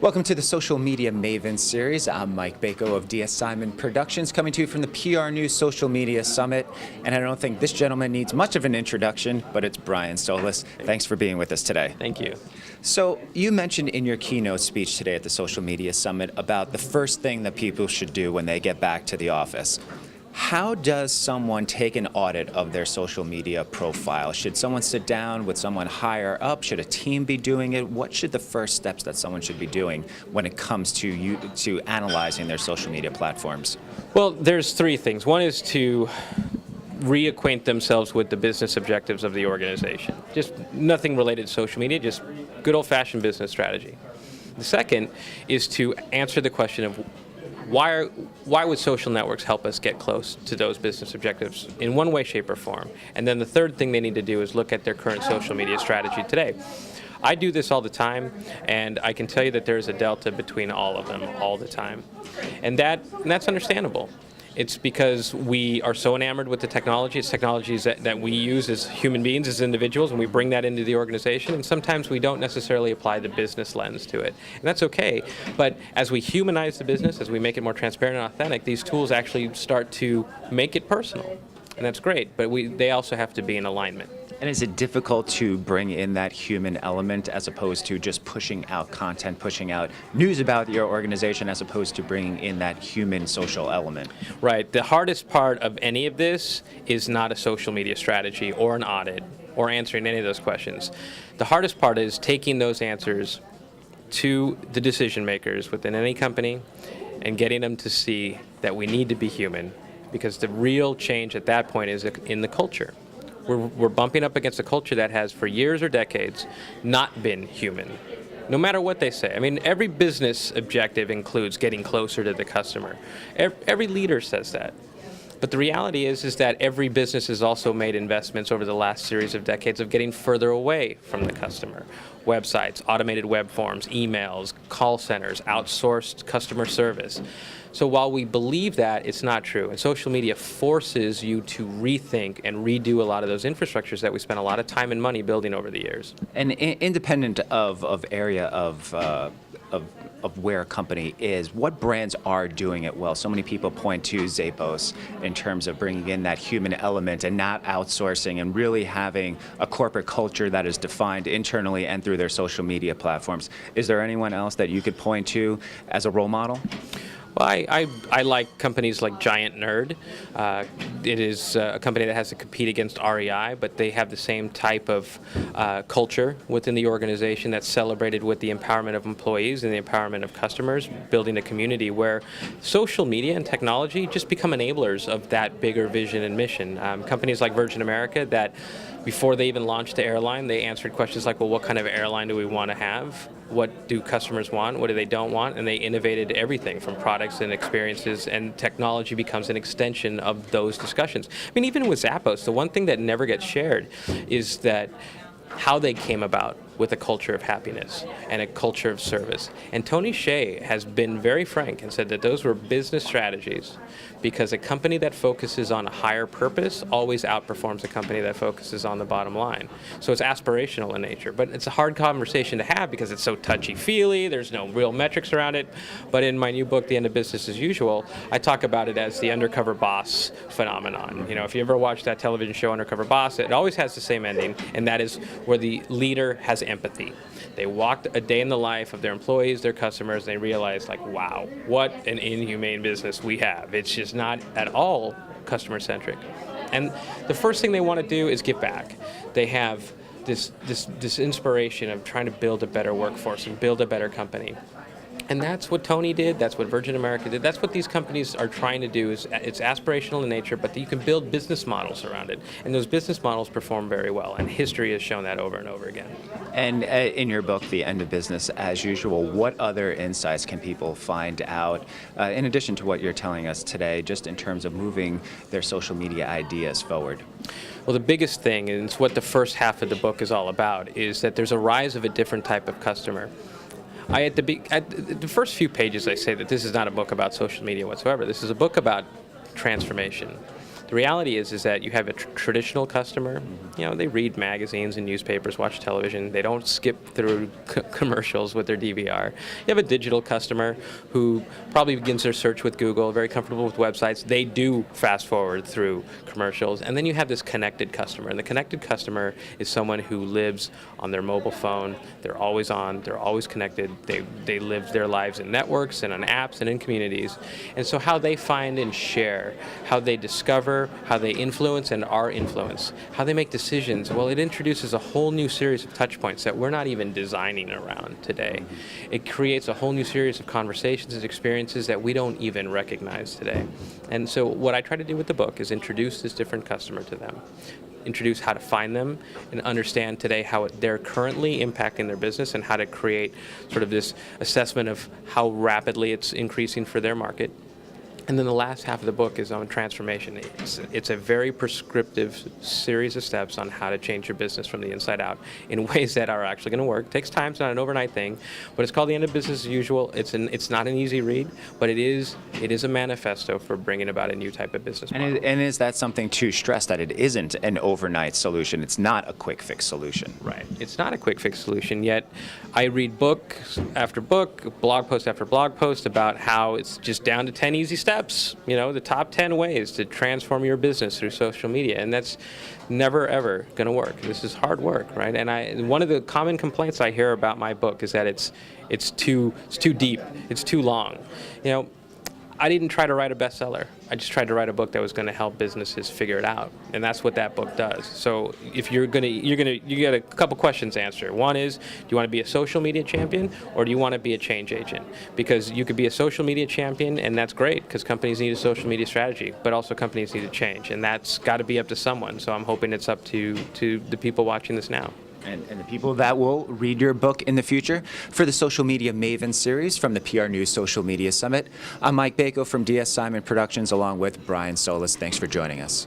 Welcome to the Social Media Maven series. I'm Mike Bako of DS Simon Productions, coming to you from the PR News Social Media Summit. And I don't think this gentleman needs much of an introduction, but it's Brian Solis. Thanks for being with us today. Thank you. So you mentioned in your keynote speech today at the Social Media Summit about the first thing that people should do when they get back to the office. How does someone take an audit of their social media profile? Should someone sit down with someone higher up? Should a team be doing it? What should the first steps that someone should be doing when it comes to analyzing their social media platforms? Well, there's three things. One is to reacquaint themselves with the business objectives of the organization. Just nothing related to social media, just good old-fashioned business strategy. The second is to answer the question of why would social networks help us get close to those business objectives in one way, shape, or form? And then the third thing they need to do is look at their current social media strategy today. I do this all the time, and I can tell you that there's a delta between all of them all the time. And that's understandable. It's because we are so enamored with the technology. It's technologies that we use as human beings, as individuals, and we bring that into the organization. And sometimes we don't necessarily apply the business lens to it. And that's okay. But as we humanize the business, as we make it more transparent and authentic, these tools actually start to make it personal. And that's great. But they also have to be in alignment. And is it difficult to bring in that human element as opposed to just pushing out content, pushing out news about your organization, as opposed to bringing in that human social element? Right. The hardest part of any of this is not a social media strategy or an audit or answering any of those questions. The hardest part is taking those answers to the decision makers within any company and getting them to see that we need to be human, because the real change at that point is in the culture. We're bumping up against a culture that has, for years or decades, not been human, no matter what they say. I mean, every business objective includes getting closer to the customer. Every leader says that. But the reality is that every business has also made investments over the last series of decades of getting further away from the customer. Websites, automated web forms, emails, call centers, outsourced customer service. So while we believe that, it's not true. And social media forces you to rethink and redo a lot of those infrastructures that we spent a lot of time and money building over the years. And independent of area of where a company is, what brands are doing it well? So many people point to Zappos in terms of bringing in that human element and not outsourcing and really having a corporate culture that is defined internally and through their social media platforms. Is there anyone else that you could point to as a role model? Well, I like companies like Giant Nerd. It is a company that has to compete against REI, but they have the same type of culture within the organization that's celebrated with the empowerment of employees and the empowerment of customers, building a community where social media and technology just become enablers of that bigger vision and mission. Companies like Virgin America that, before they even launched the airline, they answered questions like, well, what kind of airline do we want to have? What do customers want? What do they don't want? And they innovated everything from products and experiences, and technology becomes an extension of those discussions. I mean, even with Zappos, the one thing that never gets shared is that how they came about with a culture of happiness and a culture of service. And Tony Hsieh has been very frank and said that those were business strategies, because a company that focuses on a higher purpose always outperforms a company that focuses on the bottom line. So it's aspirational in nature, but it's a hard conversation to have because it's so touchy-feely, there's no real metrics around it. But in my new book, The End of Business as Usual, I talk about it as the Undercover Boss phenomenon. You know, if you ever watch that television show Undercover Boss, it always has the same ending, and that is where the leader has empathy. They walked a day in the life of their employees, their customers, and they realized, like, wow, what an inhumane business we have. It's just not at all customer-centric. And the first thing they want to do is give back. They have this inspiration of trying to build a better workforce and build a better company. And that's what Tony did, that's what Virgin America did, that's what these companies are trying to do. It's aspirational in nature, but you can build business models around it. And those business models perform very well, and history has shown that over and over again. And in your book, The End of Business as Usual, what other insights can people find out, in addition to what you're telling us today, just in terms of moving their social media ideas forward? Well, the biggest thing, and it's what the first half of the book is all about, is that there's a rise of a different type of customer. At the first few pages, I say that this is not a book about social media whatsoever. This is a book about transformation. The reality is that you have a traditional customer. You know, they read magazines and newspapers, watch television. They don't skip through commercials with their DVR. You have a digital customer who probably begins their search with Google, very comfortable with websites. They do fast forward through commercials. And then you have this connected customer. And the connected customer is someone who lives on their mobile phone. They're always on. They're always connected. They live their lives in networks and on apps and in communities. And so how they find and share, how they discover, how they influence and are influenced, how they make decisions, well, it introduces a whole new series of touch points that we're not even designing around today. It creates a whole new series of conversations and experiences that we don't even recognize today. And so what I try to do with the book is introduce this different customer to them, introduce how to find them, and understand today how they're currently impacting their business and how to create sort of this assessment of how rapidly it's increasing for their market. And then the last half of the book is on transformation. It's a very prescriptive series of steps on how to change your business from the inside out in ways that are actually going to work. It takes time, it's not an overnight thing, but it's called The End of Business as Usual. It's not an easy read, but it is a manifesto for bringing about a new type of business model. And is that something to stress, that it isn't an overnight solution? It's not a quick fix solution. Right. It's not a quick fix solution, yet I read book after book, blog post after blog post about how it's just down to 10 easy steps. You know, the top 10 ways to transform your business through social media, and that's never ever going to work. This is hard work, right? And one of the common complaints I hear about my book is that it's too deep, it's too long. You know, I didn't try to write a bestseller. I just tried to write a book that was going to help businesses figure it out, and that's what that book does. So if you get a couple questions answered. One is, do you want to be a social media champion, or do you want to be a change agent? Because you could be a social media champion, and that's great because companies need a social media strategy, but also companies need to change, and that's got to be up to someone. So I'm hoping it's up to the people watching this now. And the people that will read your book in the future. For the Social Media Maven series from the PR News Social Media Summit, I'm Mike Bako from DS Simon Productions along with Brian Solis. Thanks for joining us.